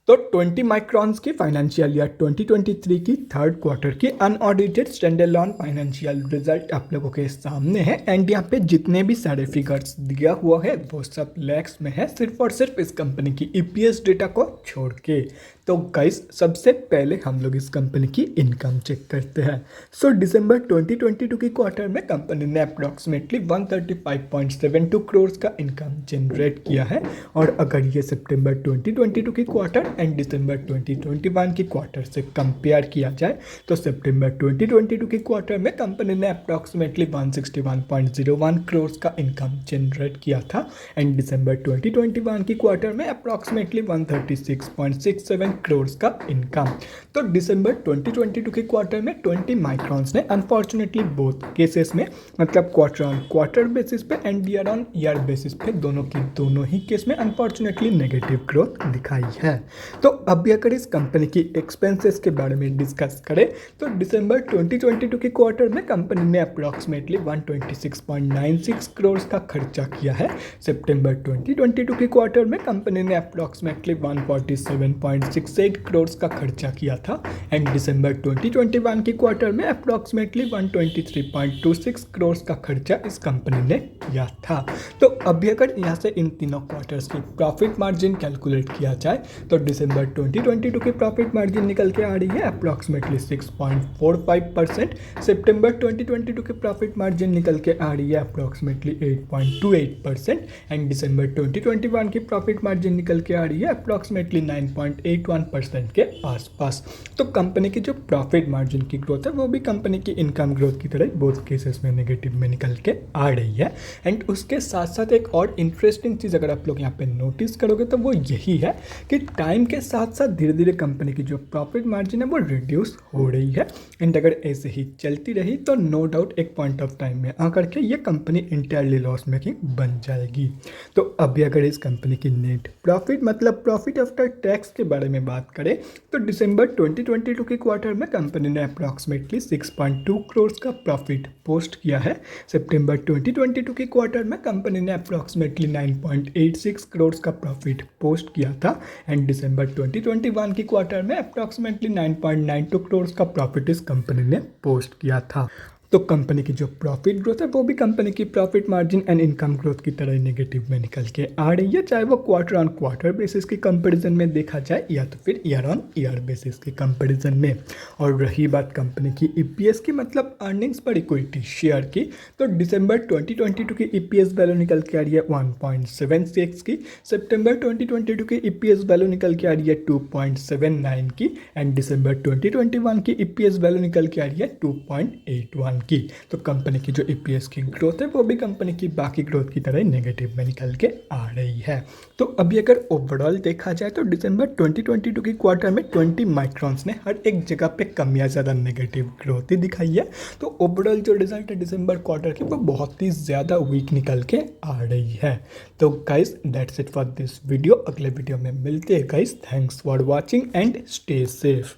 तो 20 माइक्रॉन्स की financial year 2023 की थर्ड क्वार्टर की अनऑडिटेड स्टैंडअलोन फाइनेंशियल रिजल्ट आप लोगों के सामने है। एंड यहाँ पे जितने भी सारे फिगर्स दिया हुआ है वो सब लैक्स में है, सिर्फ और सिर्फ इस कंपनी की ईपीएस डेटा को छोड़ के। तो गाइस सबसे पहले हम लोग इस कंपनी की इनकम चेक करते हैं। सो दिसंबर 2022 की क्वार्टर में कंपनी ने अप्रॉक्सीमेटली 135.72 करोड़ का इनकम जनरेट किया है। और अगर ये सितंबर 2022 की क्वार्टर एंड दिसंबर 2021 की क्वार्टर से कंपेयर किया जाए तो सितंबर 2022 की क्वार्टर में कंपनी ने अप्रॉक्सीमेटली 161.01 करोड़ का इनकम जनरेट किया था। एंड दिसंबर 2021 की क्वार्टर में अप्रॉक्सीमेटली 136.67 करोड़ का इनकम। तो दिसंबर 2022 के क्वार्टर में 20 माइक्रॉन्स ने अनफॉर्चुनेटली बोथ केसेस में मतलब क्वार्टर ऑन क्वार्टर बेसिस पे and year on year basis पे दोनों ही केस में अनफॉर्चुनेटली नेगेटिव ग्रोथ दिखाई है। तो अभी अगर इस कंपनी की एक्सपेंसेस के बारे में डिस्कस करें तो दिसंबर 2022 के क्वार्टर में कंपनी ने अप्रॉक्सीमेटली 126.96 करोड़ का खर्चा किया है। सितंबर 2022 के क्वार्टर में कंपनी ने अप्रॉक्सीमेटली 147.68 करोड़ का खर्चा किया था। एंड दिसंबर 2021 के क्वार्टर में अप्रॉक्सीमेटली 123.26 करोड़ का खर्चा इस कंपनी ने किया था। तो अभी अगर यहाँ से इन तीनों क्वार्टर्स की प्रॉफिट मार्जिन कैलकुलेट किया जाए तो दिसंबर 2022 की प्रॉफिट मार्जिन निकल के आ रही है अप्रॉक्सीमेटली 6.45%। सितंबर 2022 की प्रॉफिट मार्जिन निकल के आ रही है अप्रॉक्सीमेटली 8.28%। एंड दिसंबर 2021 की प्रॉफिट मार्जिन निकल के आ रही है अप्रॉक्सीमेटली 9.81% के आसपास। तो कंपनी की जो प्रॉफिट मार्जिन की ग्रोथ है वो भी कंपनी की इनकम ग्रोथ की तरह बोथ केसेस में नेगेटिव में निकल के आ रही है। एंड उसके साथ साथ एक और इंटरेस्टिंग चीज़ अगर आप लोग यहाँ पे नोटिस करोगे तो वो यही है कि टाइम के साथ साथ धीरे धीरे कंपनी की जो प्रॉफिट मार्जिन है वो रिड्यूस हो रही है। एंड अगर ऐसे ही चलती रही तो नो डाउट एक पॉइंट ऑफ टाइम में आकर के ये कंपनी इंटायरली लॉस मेकिंग बन जाएगी। तो अभी अगर इस कंपनी की नेट प्रॉफिट मतलब प्रॉफिट आफ्टर टैक्स के बारे में बात करें तो दिसंबर 2022 के क्वार्टर में कंपनी ने अप्रॉक्सीमेटली 6.2 करोड़ का प्रॉफिट पोस्ट किया है। सितंबर 2022 के क्वार्टर में कंपनी ने अप्रॉक्सीमेटली 9.86 करोड़ का प्रॉफिट पोस्ट किया था। एंड दिसंबर 2021 की क्वार्टर में अप्रॉक्सीमेटली 9.92 करोड़ का प्रॉफिट इस कंपनी ने पोस्ट किया था। तो कंपनी की जो प्रॉफिट ग्रोथ है वो भी कंपनी की profit margin and income growth की तरह नेगेटिव में निकल के आ रही है, चाहे वो क्वार्टर ऑन क्वार्टर बेसिस की कंपैरिजन में देखा जाए या तो फिर ईयर ऑन ईयर बेसिस की कंपैरिजन में। और रही बात कंपनी की ईपीएस की मतलब अर्निंग्स पर इक्विटी शेयर की, तो दिसंबर 2022 की ईपीएस वैल्यू निकल के आ रही है 1.76 की। सितंबर 2022 की ईपीएस वैल्यू निकल के आ रही है 2.79 की। एंड दिसंबर 2021 की ईपीएस वैल्यू निकल के आ रही है 2.81 की। तो कंपनी की जो ईपीएस की ग्रोथ है वो भी कंपनी की बाकी ग्रोथ की तरह नेगेटिव में निकल के आ रही है। तो अभी अगर ओवरऑल देखा जाए तो दिसंबर 2022 की क्वार्टर में 20 माइक्रॉन्स ने हर एक जगह पे कम या ज़्यादा नेगेटिव ग्रोथ ही दिखाई है। तो ओवरऑल जो रिजल्ट है दिसंबर क्वार्टर की वो बहुत ही ज़्यादा वीक निकल के आ रही है। तो guys that's it for this video. अगले वीडियो में मिलते हैं guys. Thanks for watching and stay safe.